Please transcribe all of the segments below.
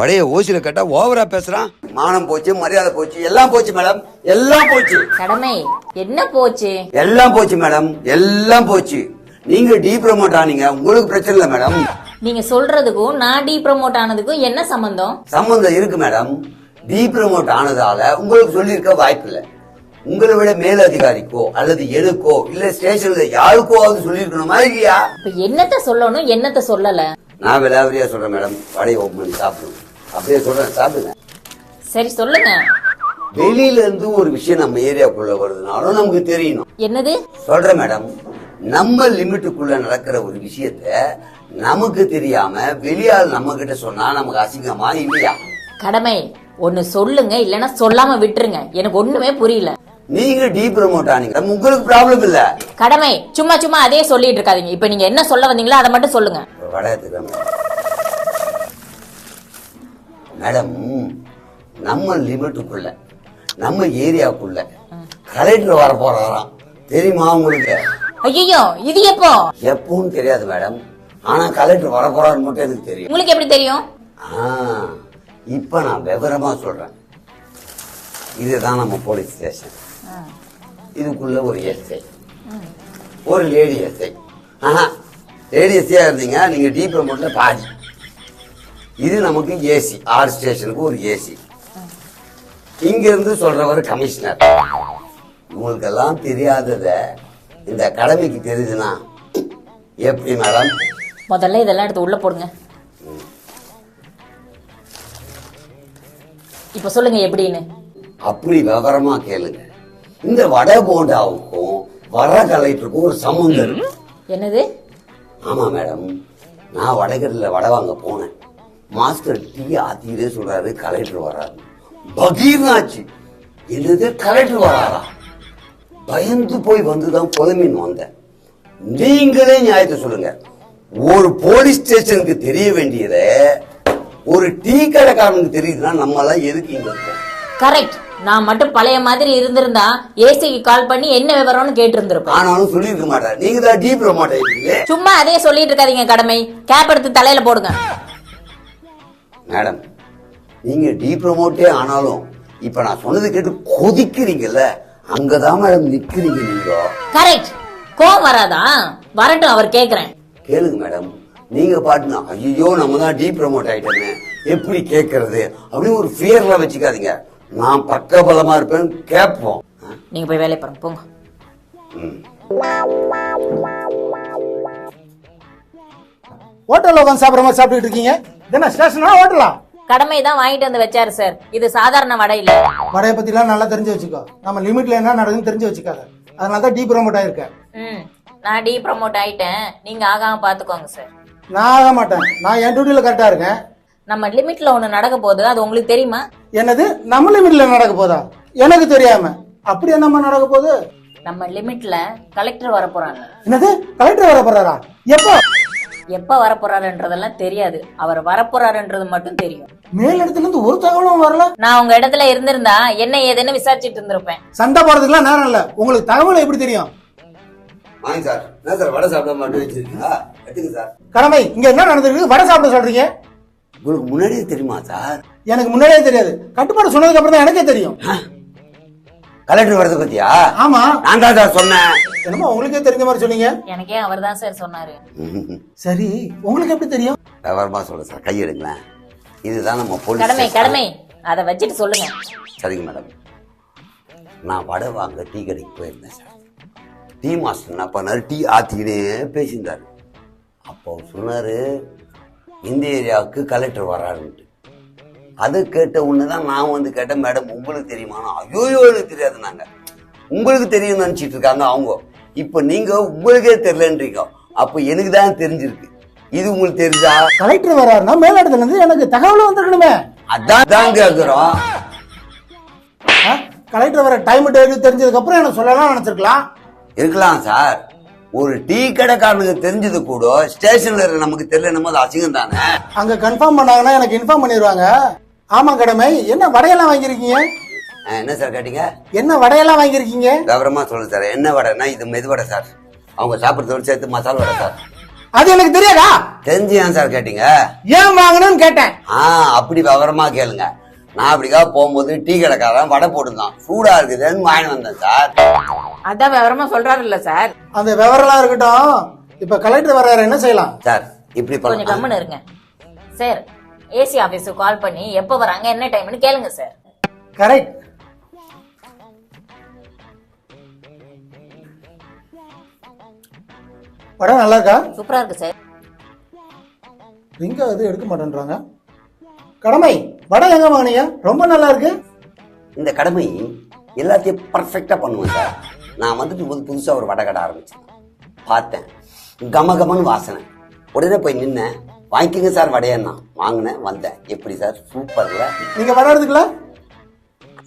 வடைய ஓசில கேட்டா ஓவரா பேசுறான். மானம் போச்சு, மரியாதை போச்சு, எல்லாம் போச்சு மேடம், எல்லாம் போச்சு. கடமை என்ன போச்சு? எல்லாம் போச்சு மேடம், எல்லாம் போச்சு. நீங்க டீ ப்ரமோட் ஆனீங்க, உங்களுக்கு பிரச்சனை இல்ல மேடம். நீங்க சொல்றதுக்கும் நான் டீ ப்ரமோட் ஆனதுக்கும் என்ன சம்பந்தம்? சம்பந்தம் இருக்கு மேடம். டீ ப்ரமோட் ஆனதால உங்களுக்கு சொல்லியிருக்க வாய்ப்பு இல்ல. உங்களை விட மேல் அதிகாரிக்கோ அல்லது எனக்கோ இல்ல ஸ்டேஷன்ல யாருக்கோ அது சொல்லிருக்கணுமா இல்லையா? இப்ப என்னத்த சொல்லணும், என்னத்த சொல்லல? நான் விலாவரியா சொல்றேன் மேடம். வடையை ஓப்பன் பண்ணி சாப்பிடுங்க. அப்படியே சொல்றேன், சாப்பிடுங்க. சரி சொல்லுங்க. வெளியில இருந்து ஒரு விஷயம் நம்ம ஏரியாக்குள்ள வருதுனாலும் நமக்கு தெரியணும். என்னது சொல்றேன் மேடம். நம்ம லிமிட்டுக்குள்ள நடக்கிற ஒரு விஷயத்த நமக்கு தெரியாம வெளியால் நம்ம கிட்ட சொன்னா நமக்கு அசிங்கமா இல்லையா? கடமை ஒன்னு சொல்லுங்க, இல்லன்னா சொல்லாம விட்டுருங்க. எனக்கு ஒண்ணுமே புரியல. நீங்க டீ ப்ரமோட் ஆனீங்க, உங்களுக்கு ப்ராப்ளம் இல்ல. கடமை சும்மா சும்மா அதே சொல்லிட்டு இருக்காதீங்க. இப்ப நீங்க என்ன சொல்ல வந்தீங்களோ அதை மட்டும் சொல்லுங்க. மேடம், நம்ம லிமிட்டுக்குள்ள நம்ம ஏரியாக்குள்ள கலெக்டர் வர போறாராம், தெரியுமா உங்களுக்கு? ஐயோ இது எப்போ? எப்பவும் தெரியாது மேடம், ஆனா கலெக்டர் வர போறாருன்னு மட்டும் எனக்கு தெரியும். உங்களுக்கு எப்படி தெரியும்? இப்ப நான் விவரமா சொல்றேன். இதுதான் நம்ம போலீஸ் ஸ்டேஷன். இதுக்குள்ள ஒரு எஸ்ஐ, ஒரு லேடி எஸ்ஐ. லேடி எஸ்ஐயா இருந்தீங்க நீங்க டீ ப்ரமோட்ல பாதி. இது நமக்கு ஏசி, ஆர் ஸ்டேஷனுக்கு ஒரு ஏசி. இங்க இருந்து சொல்றவர் கமிஷனர். உங்களுக்கு எல்லாம் தெரியாதத இந்த கடமைக்கு தெரியுதுன்னா எப்படி மேடம்? முதல்ல இதெல்லாம் எடுத்து உள்ள போடுங்க. இப்ப சொல்லுங்க எப்படின்னு. அப்படி விவரமா கேளுங்க. இந்த வட போண்டாவுக்கும் வர கலெக்டருக்கும் ஒரு சம்பந்தம் இருக்கு. என்னது? ஆமா மேடம், நான் வடகரில் வடை வாங்க போனேன். மாஸ்டர் டீ ஆத்திரே சொல்றாரு கலெக்டர் வராரு. பகீர்னாச்சு. என்னது கலெக்டர் வராரா? பயந்து போய் வந்துதான் புலமின் வந்தேன். நீங்களே நியாயத்தை சொல்லுங்க. ஒரு போலீஸ் ஸ்டேஷனுக்கு தெரிய வேண்டியத ஒரு டீ கடைக்காரனுக்கு தெரியுதுன்னா நம்ம எல்லாம் எதுக்கு இங்க இருக்கோம்? கரெக்ட். நான் மட்டும் பழைய மாதிரி இருந்திருந்தா ஏசிக்கு கால் பண்ணி என்ன விவரம்னு கேட்டு இருந்திருப்பேன். ஆனாலும் சொல்லிருக்க மாட்டேன். நீங்க தான் டீ ப்ரமோட் ஆயிட்டீங்க. சும்மா அதே சொல்லிட்டு இருக்காதீங்க. கடமை கேப் எடுத்து தலையில போடுங்க. மேடம், நீங்க டீ ப்ரமோட்டே ஆனாலும் இப்ப நான் சொன்னது கேட்டு கொதிக்கிறீங்கல்ல, அங்கதான் மேடம் நிக்கிறீங்க நீங்க. கரெக்ட். கோவம் வராதா? வரட்டும், அவர் கேக்குறேன். கேளுங்க மேடம். நீங்க பாட்டுனா ஐயோ நம்ம தான் டீ ப்ரமோட் ஆயிட்டோமே எப்படி கேட்கறது அப்படின்னு ஒரு ஃபியர்ல வச்சுக்காதீங்க. நான் பக்க பலமா இருப்பேன், கேட்போம். நீங்க போய் வேலையை பாருங்க, போங்க. ஹோட்டல்ல உட்காந்து சாப்பிடுற மாதிரி சாப்பிட்டு இருக்கீங்க. என்ன ஸ்டேஷனா ஹோட்டலா? கடமை தான் வாங்கிட்டு வந்து வச்சாரு சார். இது சாதாரண வடை இல்ல. வடையை பத்தி எல்லாம் நல்லா தெரிஞ்சு வச்சுக்கோ. நம்ம லிமிட்ல என்ன நடக்குதுன்னு தெரிஞ்சு வச்சுக்காத. அதனால தான் டீ ப்ரமோட் ஆயிருக்கேன். நான் டீ ப்ரமோட் ஆயிட்டேன். நீங்க ஆகாம பாத்துக்கோங்க சார். நான் ஆக மாட்டேன். நான் என் டியூட்டில கரெக்டா இருக்கேன். நம்ம லிமிட்ல ஒண்ணு நடக்க போகுது, அது உங்களுக்கு தெரியுமா? என்னது நம்ம லிமிட்ல நடக்க போதா? எனக்கு தெரியாம அப்படி என்னமா நடக்க போகுது? நம்ம லிமிட்ல கலெக்டர் வர போறாங்க. என்னது கலெக்டர் வர போறாரா? எப்போ? எப்ப வர போறாருன்றதெல்லாம் தெரியாது. அவர் வர போறாருன்றது மட்டும் தெரியும். மேல் இடத்துல இருந்து ஒரு தகவலும் வரல. நான் உங்க இடத்துல இருந்திருந்தா என்ன ஏதுன்னு விசாரிச்சுட்டு இருந்திருப்பேன். சண்டை போறதுக்குலாம் நேரம் இல்ல. உங்களுக்கு தகவல் எப்படி தெரியும்? வாங்க சார். என்ன சார் வடை சாப்பிட மாட்டேன் வச்சிருக்கீங்களா? கட்டுங்க சார். கடமை இங்க என்ன நடந்திருக்கு? வடை சாப்பிட சொல்றீங்க. உங்களுக்கு முன்னாடியே தெரியுமா சார்? எனக்கு முன்னாடியே தெரியாது. கட்டுப்பாடு சொன்னதுக்கு அப்புறம் தான் எனக்கே தெரியும். கலெக்டர் வரத பத்தியா? ஆமா, நான் தான் சார் சொன்னேன். என்னமோ உங்களுக்கே தெரிஞ்ச மாதிரி சொன்னீங்க. எனக்கே அவர் தான் சார் சொன்னாரு. சரி, உங்களுக்கு எப்படி தெரியும்? விவரமா சொல்ல சார், கையெடுங்களேன். இதுதான் நம்ம போலீஸ். கடமை கடமை அதை வச்சுட்டு சொல்லுங்க. சரிங்க மேடம். நான் வடை வாங்க டீ கடைக்கு போயிருந்தேன் சார். டீ மாஸ்டர் என்ன பண்ணாரு, டீ ஆத்தினே பேசியிருந்தாரு. அப்போ சொன்னாரு இந்த ஏரியாவுக்கு கலெக்டர் வராருன்ட்டு. அது கேட்ட உடனேதான் நான் வந்து கேட்டேன், மேடம் உங்களுக்கு தெரியுமா? ஐயோ எனக்கு தெரியாது. நாங்க உங்களுக்கு தெரியும் நினைச்சிட்டு இருக்காங்க அவங்க. இப்ப நீங்க உங்களுக்கே தெரியலன்றீங்க. அப்ப எனக்கு தான் தெரிஞ்சிருக்கு. இது உங்களுக்கு தெரிஞ்சா? கலெக்டர் வராருன்னா மேலிடத்துல இருந்து எனக்கு தகவல் வந்துருக்கணுமே. அதான் கேக்குறோம். கலெக்டர் வர டைம் டேட் தெரிஞ்சதுக்கு அப்புறம் எனக்கு சொல்லலாம் நினைச்சிருக்கலாம். இருக்கலாம் சார். ஒரு டீ கடைக்காரனுக்கு தெரிஞ்சது கூட ஸ்டேஷன்ல இருக்க நமக்கு தெரியல, அது அசிங்கம் தானே. அங்க கன்ஃபார்ம் பண்ணாங்கன்னா எனக்கு இன்ஃபார்ம் பண்ணிடுவாங்க. ஆமா கடமை. என்ன வடையெல்லாம் வாங்கிருக்கீங்க? என்ன சார் கேட்டீங்க? என்ன வடையெல்லாம் வாங்கிருக்கீங்க? விவரமா சொல்லுங்க சார். என்ன வடைன்னா இது மெது வடை சார். அவங்க சாப்பிட்றதோடு சேர்த்து மசாலா வடை சார். அது எனக்கு தெரியாதா? தெரிஞ்சு ஏன் சார் கேட்டீங்க? ஏன் வாங்கணும்னு கேட்டேன். அப்படி விவரமா கேளுங்க. நான் அப்படிக்கா போகும்போது டீ கடைக்காரன் வடை போட்டுருந்தான், சூடா இருக்குதுன்னு வாங்கிட்டு வந்தேன் சார். அதான் விவரமா சொல்றாரு இல்ல சார். அந்த விவரம்லாம் இருக்கட்டும், இப்ப கலெக்டர் வர்றாரு, என்ன செய்யலாம் சார்? இப்படி கொஞ்சம் கம்முன்னு இருங்க சார். ஏசி ஆபீஸுக்கு கால் பண்ணி எப்ப வராங்க என்ன டைம்னு கேளுங்க சார். கரெக்ட். படம் நல்லா இருக்கா? சூப்பரா இருக்கு சார். ரிங்க அது எடுக்க மாட்டேன்றாங்க. கடமை படம் எங்க வாங்கினீங்க? ரொம்ப நல்லா இருக்கு. இந்த கடமை எல்லாத்தையும் பர்ஃபெக்டா பண்ணுவேன் சார். நான் வந்துட்டு போது புதுசா ஒரு வடை கடை ஆரம்பிச்சேன். பார்த்தேன், கம கமன்னு வாசனை. உடனே போய் நின்னேன். வாங்கிக்கங்க சார் வடையன்னா. வாங்கினேன், வந்தேன். எப்படி சார்? சூப்பர்ல. நீங்க வடை எடுத்துக்கல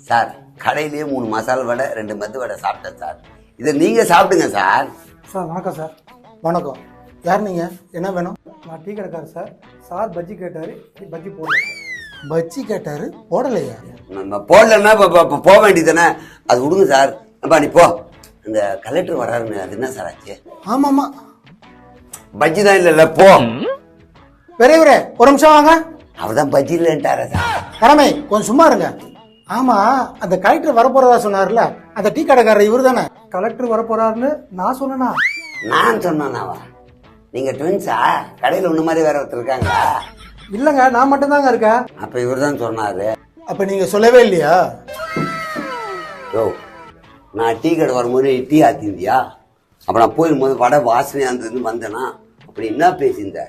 சார்? கடையிலேயே 3 மசாலா வடை 2 மெது வடை சாப்பிட்டேன் சார். இதை நீங்க சாப்பிடுங்க சார். சார் வணக்கம் சார். வணக்கம். யார் நீங்க? என்ன வேணும்? நான் டீ கடைக்காரர் சார். சார் பஜ்ஜி கேட்டாரு, பஜ்ஜி போடல. பஜ்ஜி கேட்டாரு, போடலையா? நம்ம போடலன்னா போக வேண்டியதானே. அது விடுங்க சார். அப்பா நீ போ. இந்த கலெக்டர் வராருன்னு அது என்ன சார் ஆச்சு? ஆமாமா, பஜ்ஜி தான் இல்ல, போ. பெரியவரே ஒரு நிமிஷம் வாங்க. அவர்தான் பஜ்ஜி இல்லைன்ட்டாரா சார்? கடமை கொஞ்சம் சும்மா இருங்க. ஆமா, அந்த கலெக்டர் வரப்போறதா சொன்னார்ல, அந்த டீ கடைக்காரர் இவரு தானே? கலெக்டர் வரப்போறாருன்னு நான் சொன்னேனா? நான் சொன்னாவா? நீங்க ட்வின்ஸா? கடையில ஒண்ணு மாதிரி வேற ஒருத்தர் இருக்காங்களா? இல்லங்க, நான் மட்டும்தாங்க இருக்கேன். அப்ப இவர் தான் சொன்னாரு. அப்ப நீங்க சொல்லவே இல்லையா? யோ, நான் டீ கடை வரும்போது டீ ஆத்திருந்தியா? அப்ப நான் போயிருக்கும்போது வடை வாசனையா இருந்ததுன்னு வந்தேனா? அப்படி என்ன பேசியிருந்த?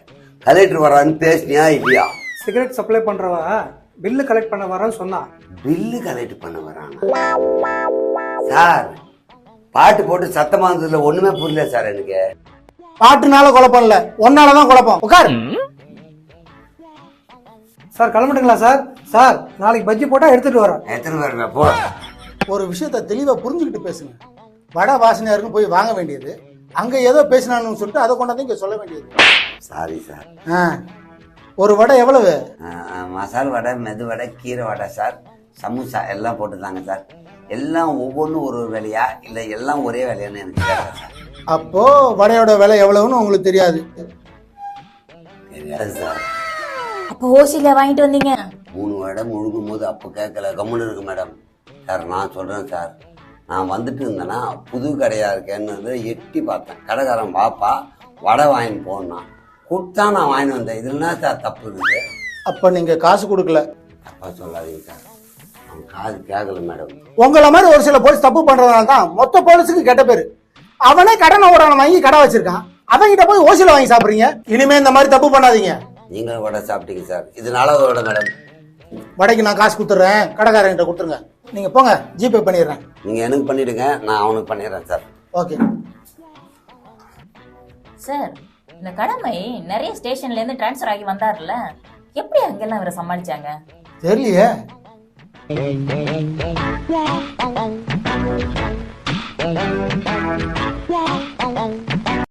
கலெக்டர் வரான்னு பேசினியா இல்லையா? சிகரெட் சப்ளை பண்றவ பில்லு கலெக்ட் பண்ண வரேன்னு சொன்னா. பில்லு கலெக்ட் பண்ண வரானா சார்? பாட்டு போட்டு சத்தமா இருந்ததுல ஒண்ணுமே புரியல சார் எனக்கு. பாட்டுனால குழப்பம் இல்ல, ஒன்னாலதான் குழப்பம். உட்கார். Sir கிளம்பிட்டுங்களா sir? சார் நாளைக்கு பஜ்ஜி போட்டா எடுத்துட்டு வரேன். எத்தனை பேர் போ? ஒரு விஷயத்த தெளிவா புரிஞ்சுக்கிட்டு பேசுங்க. வடை வாசனையா இருக்குன்னு போய் வாங்க வேண்டியது, அங்க ஏதோ பேசினான்னு சொல்லிட்டு அதை கொண்டாந்து இங்க சொல்ல வேண்டியது. Sorry sir. ஒரு வடை எவ்வளவு? மசால் வடை, மெது வடை, கீரை வடை சார், சமோசா எல்லாம் போட்டுதாங்க சார். எல்லாம் ஒவ்வொன்றும் ஒரு விலையா இல்ல எல்லாம் ஒரே விலையான்னு எனக்கு தெரியல சார். அப்போ வடையோட விலை எவ்வளவுன்னு உங்களுக்கு தெரியாது? தெரியாது சார். அப்ப ஓசில வாங்கிட்டு வந்தீங்க? 3 வடை முழுகும் போது அப்போ கேட்கல, கம்முன்னு இருக்கு மேடம். சார் நான் சொல்றேன் சார், நான் வந்துட்டு இருந்தேன்னா புது கடையா இருக்கேன்னு எட்டி பார்த்தேன். கடைக்காரன் பாப்பா வடை வாங்கிட்டு போனான், கொடுத்தா நான் வாங்கிட்டு வந்தேன். இதுல என்ன சார் தப்பு இருக்கு? அப்ப நீங்க காசு கொடுக்கல? தப்பா சொல்லாதீங்க சார், அவன் காது கேட்கல மேடம். உங்களை மாதிரி ஒரு சில போலீஸ் தப்பு பண்றதுனால தான் மொத்த போலீஸுக்கு கெட்ட பேரு. அவனே கடனை ஓடான வாங்கி கடை வச்சிருக்கான், அவன்கிட்ட போய் ஓசில வாங்கி சாப்பிடுறீங்க. இனிமே இந்த மாதிரி தப்பு பண்ணாதீங்க. நீங்களும் வடை சாப்பிட்டீங்க சார், இதனால வடை மேடம். வடைக்கு நான் காசு கொடுத்துட்றேன், கடைக்காரங்கிட்ட கொடுத்துருங்க. நீங்க போங்க, ஜிபே பண்ணிடுறேன். நீங்க எனக்கு பண்ணிடுங்க, நான் அவனுக்கு பண்ணிடுறேன் சார். Okay sir. இந்த கடமை நிறைய ஸ்டேஷன்ல இருந்து டிரான்ஸ்ஃபர் ஆகி வந்தாருல்ல, எப்படி அங்கெல்லாம் இவரை சமாளிச்சாங்க தெரியலையே.